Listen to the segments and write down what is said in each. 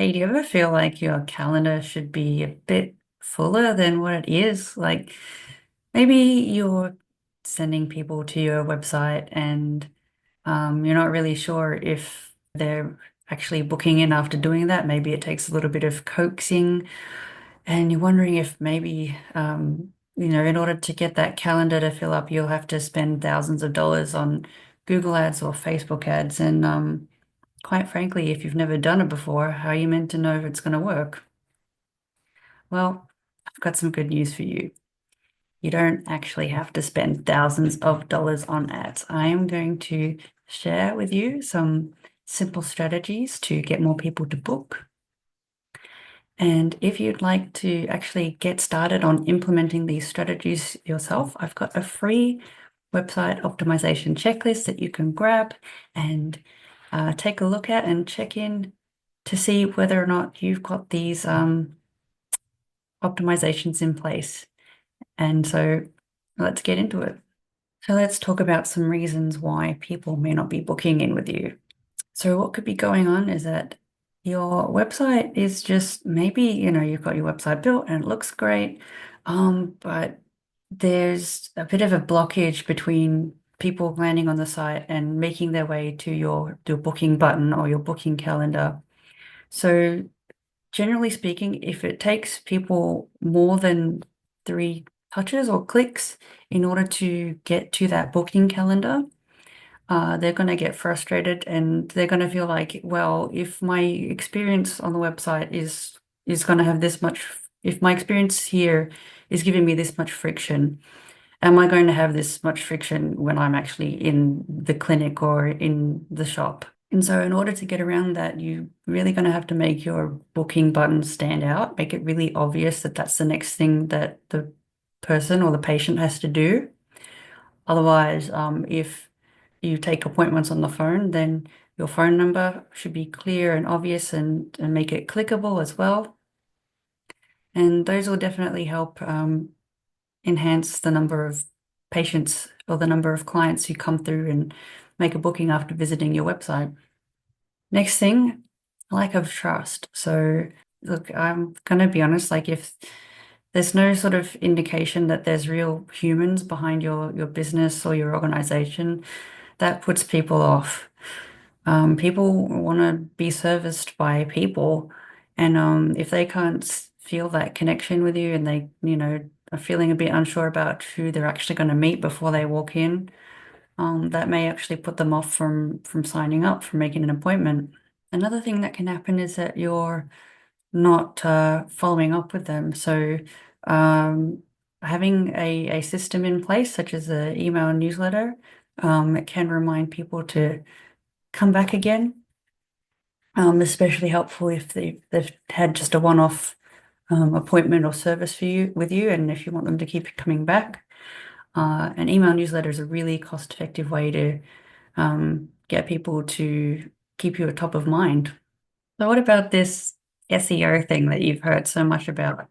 Hey, do you ever feel like your calendar should be a bit fuller than what it is? Like maybe you're sending people to your website and you're not really sure if they're actually booking in after doing that. Maybe it takes a little bit of coaxing, and you're wondering if maybe, in order to get that calendar to fill up, you'll have to spend thousands of dollars on Google ads or Facebook ads. And quite frankly, if you've never done it before, how are you meant to know if it's going to work? Well, I've got some good news for you. You don't actually have to spend thousands of dollars on ads. I am going to share with you some simple strategies to get more people to book. And if you'd like to actually get started on implementing these strategies yourself, I've got a free website optimization checklist that you can grab and take a look at and check in to see whether or not you've got these optimizations in place. And so let's get into it. So let's talk about some reasons why people may not be booking in with you. So what could be going on is that your website is just maybe, you've got your website built and it looks great, but there's a bit of a blockage between people landing on the site and making their way to your booking button or your booking calendar. So generally speaking, if it takes people more than three touches or clicks in order to get to that booking calendar, they're going to get frustrated and they're going to feel like, well, if my experience on the website is going to have this much, if my experience here is giving me this much friction, am I going to have this much friction when I'm actually in the clinic or in the shop? And so in order to get around that, you're really going to have to make your booking button stand out, make it really obvious that that's the next thing that the person or the patient has to do. Otherwise, if you take appointments on the phone, then your phone number should be clear and obvious and make it clickable as well. And those will definitely help enhance the number of patients or the number of clients who come through and make a booking after visiting your website. Next thing, lack of trust. So, look, I'm gonna be honest, like if there's no sort of indication that there's real humans behind your business or your organization, that puts people off. People want to be serviced by people, and if they can't feel that connection with you and they, are feeling a bit unsure about who they're actually going to meet before they walk in, that may actually put them off from signing up, from making an appointment. Another thing that can happen is that you're not following up with them. So um, having a system in place, such as an email newsletter, it can remind people to come back again. Especially helpful if they've had just a one-off appointment or service for you with you, and if you want them to keep coming back. An email newsletter is a really cost-effective way to get people to keep you at top of mind. So what about this SEO thing that you've heard so much about?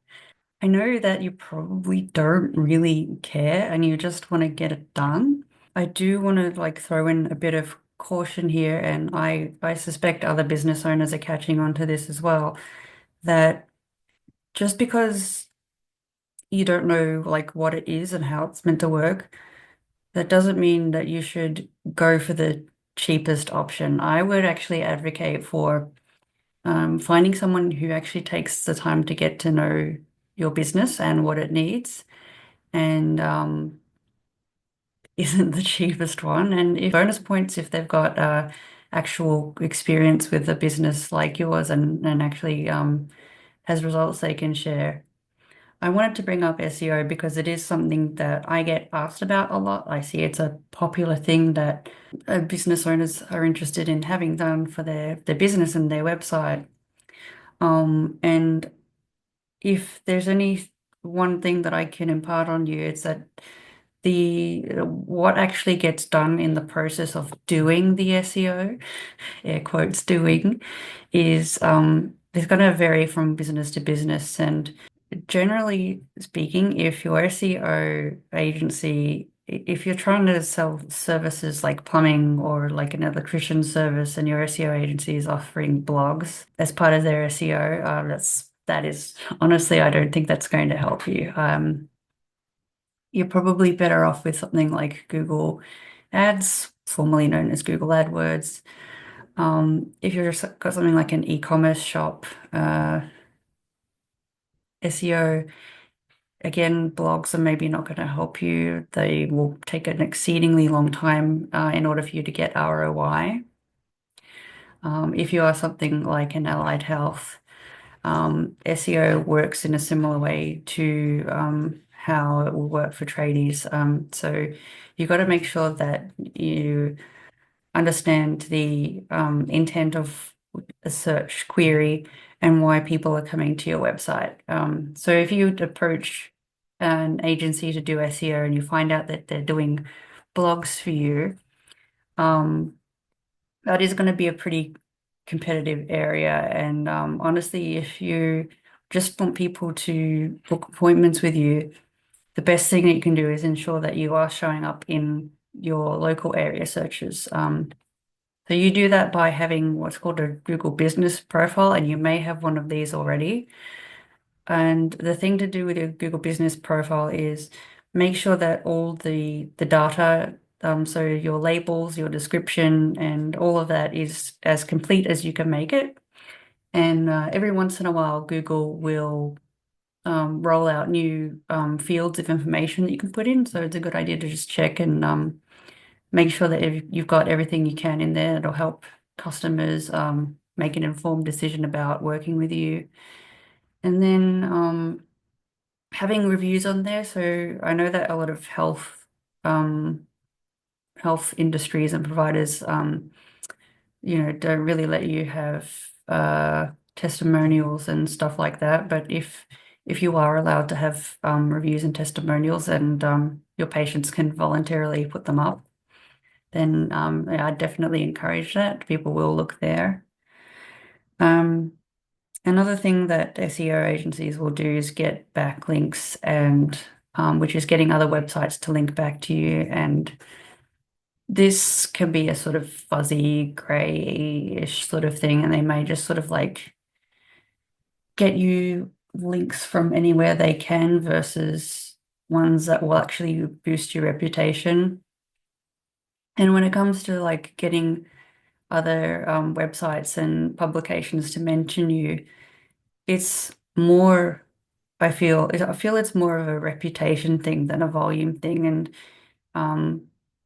I know that you probably don't really care and you just want to get it done. I do want to like throw in a bit of caution here, and I suspect other business owners are catching on to this as well, that just because you don't know like what it is and how it's meant to work, that doesn't mean that you should go for the cheapest option. I would actually advocate for finding someone who actually takes the time to get to know your business and what it needs, and isn't the cheapest one. And if bonus points if they've got actual experience with a business like yours and actually has results they can share. I wanted to bring up SEO because it is something that I get asked about a lot. I see it's a popular thing that business owners are interested in having done for their business and their website. And if there's any one thing that I can impart on you, it's that the what actually gets done in the process of doing the SEO, air quotes doing, is going to vary from business to business. And generally speaking, if your SEO agency if you're trying to sell services like plumbing or like an electrician service and your SEO agency is offering blogs as part of their SEO, that is honestly, I don't think that's going to help you. You're probably better off with something like Google Ads, formerly known as Google AdWords. If you've got something like an e-commerce shop, SEO, again, blogs are maybe not going to help you. They will take an exceedingly long time in order for you to get ROI. If you are something like an allied health, SEO works in a similar way to how it will work for tradies. So you've got to make sure that you understand the intent of a search query and why people are coming to your website. So if you approach an agency to do SEO and you find out that they're doing blogs for you, um, that is going to be a pretty competitive area. And honestly, if you just want people to book appointments with you, the best thing that you can do is ensure that you are showing up in your local area searches. So you do that by having what's called a Google Business profile, and you may have one of these already. And the thing to do with your Google Business profile is make sure that all the data, so your labels, your description, and all of that is as complete as you can make it. And every once in a while, Google will roll out new fields of information that you can put in. So it's a good idea to just check and make sure that you've got everything you can in there. It'll help customers make an informed decision about working with you. And then having reviews on there. So I know that a lot of um, health industries and providers, don't really let you have testimonials and stuff like that. But if you are allowed to have reviews and testimonials and your patients can voluntarily put them up, then yeah, I definitely encourage that. People will look there. Um, Another thing that SEO agencies will do is get backlinks and which is getting other websites to link back to you. And this can be a sort of fuzzy, grayish sort of thing. And they may just sort of like get you links from anywhere they can versus ones that will actually boost your reputation. And when it comes to like getting other websites and publications to mention you, it's more, I feel it's more of a reputation thing than a volume thing. And um,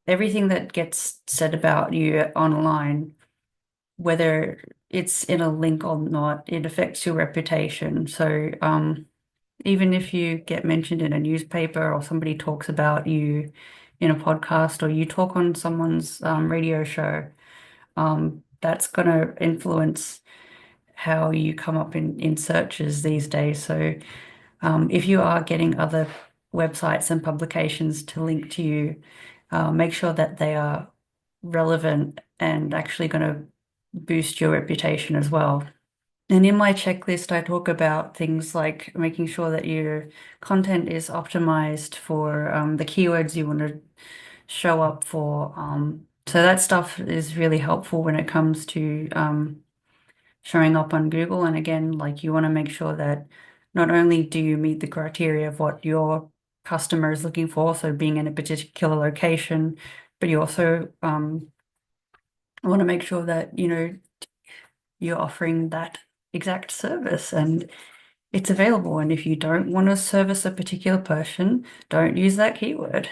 everything that gets said about you online, whether it's in a link or not, it affects your reputation. So even if you get mentioned in a newspaper or somebody talks about you in a podcast or you talk on someone's radio show, that's going to influence how you come up in searches these days. So if you are getting other websites and publications to link to you, make sure that they are relevant and actually going to boost your reputation as well. And in my checklist, I talk about things like making sure that your content is optimized for the keywords you want to show up for. So that stuff is really helpful when it comes to showing up on Google. And again, like you want to make sure that not only do you meet the criteria of what your customer is looking for, so being in a particular location, but you also want to make sure that, you're offering that exact service and it's available. And if you don't want to service a particular person, don't use that keyword.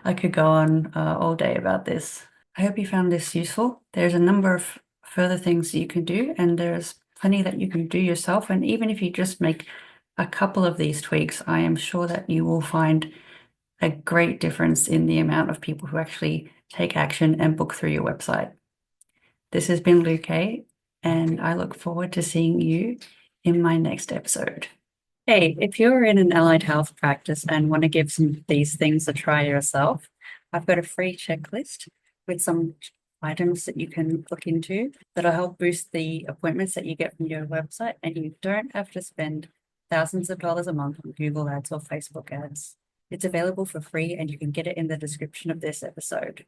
I could go on all day about this. I hope you found this useful. There's a number of further things that you can do, and there's plenty that you can do yourself. And even if you just make a couple of these tweaks, I am sure that you will find a great difference in the amount of people who actually take action and book through your website. This has been Luke A, and I look forward to seeing you in my next episode. Hey, if you're in an allied health practice and want to give some of these things a try yourself, I've got a free checklist with some items that you can look into that'll help boost the appointments that you get from your website, and you don't have to spend thousands of dollars a month on Google Ads or Facebook ads. It's available for free and you can get it in the description of this episode.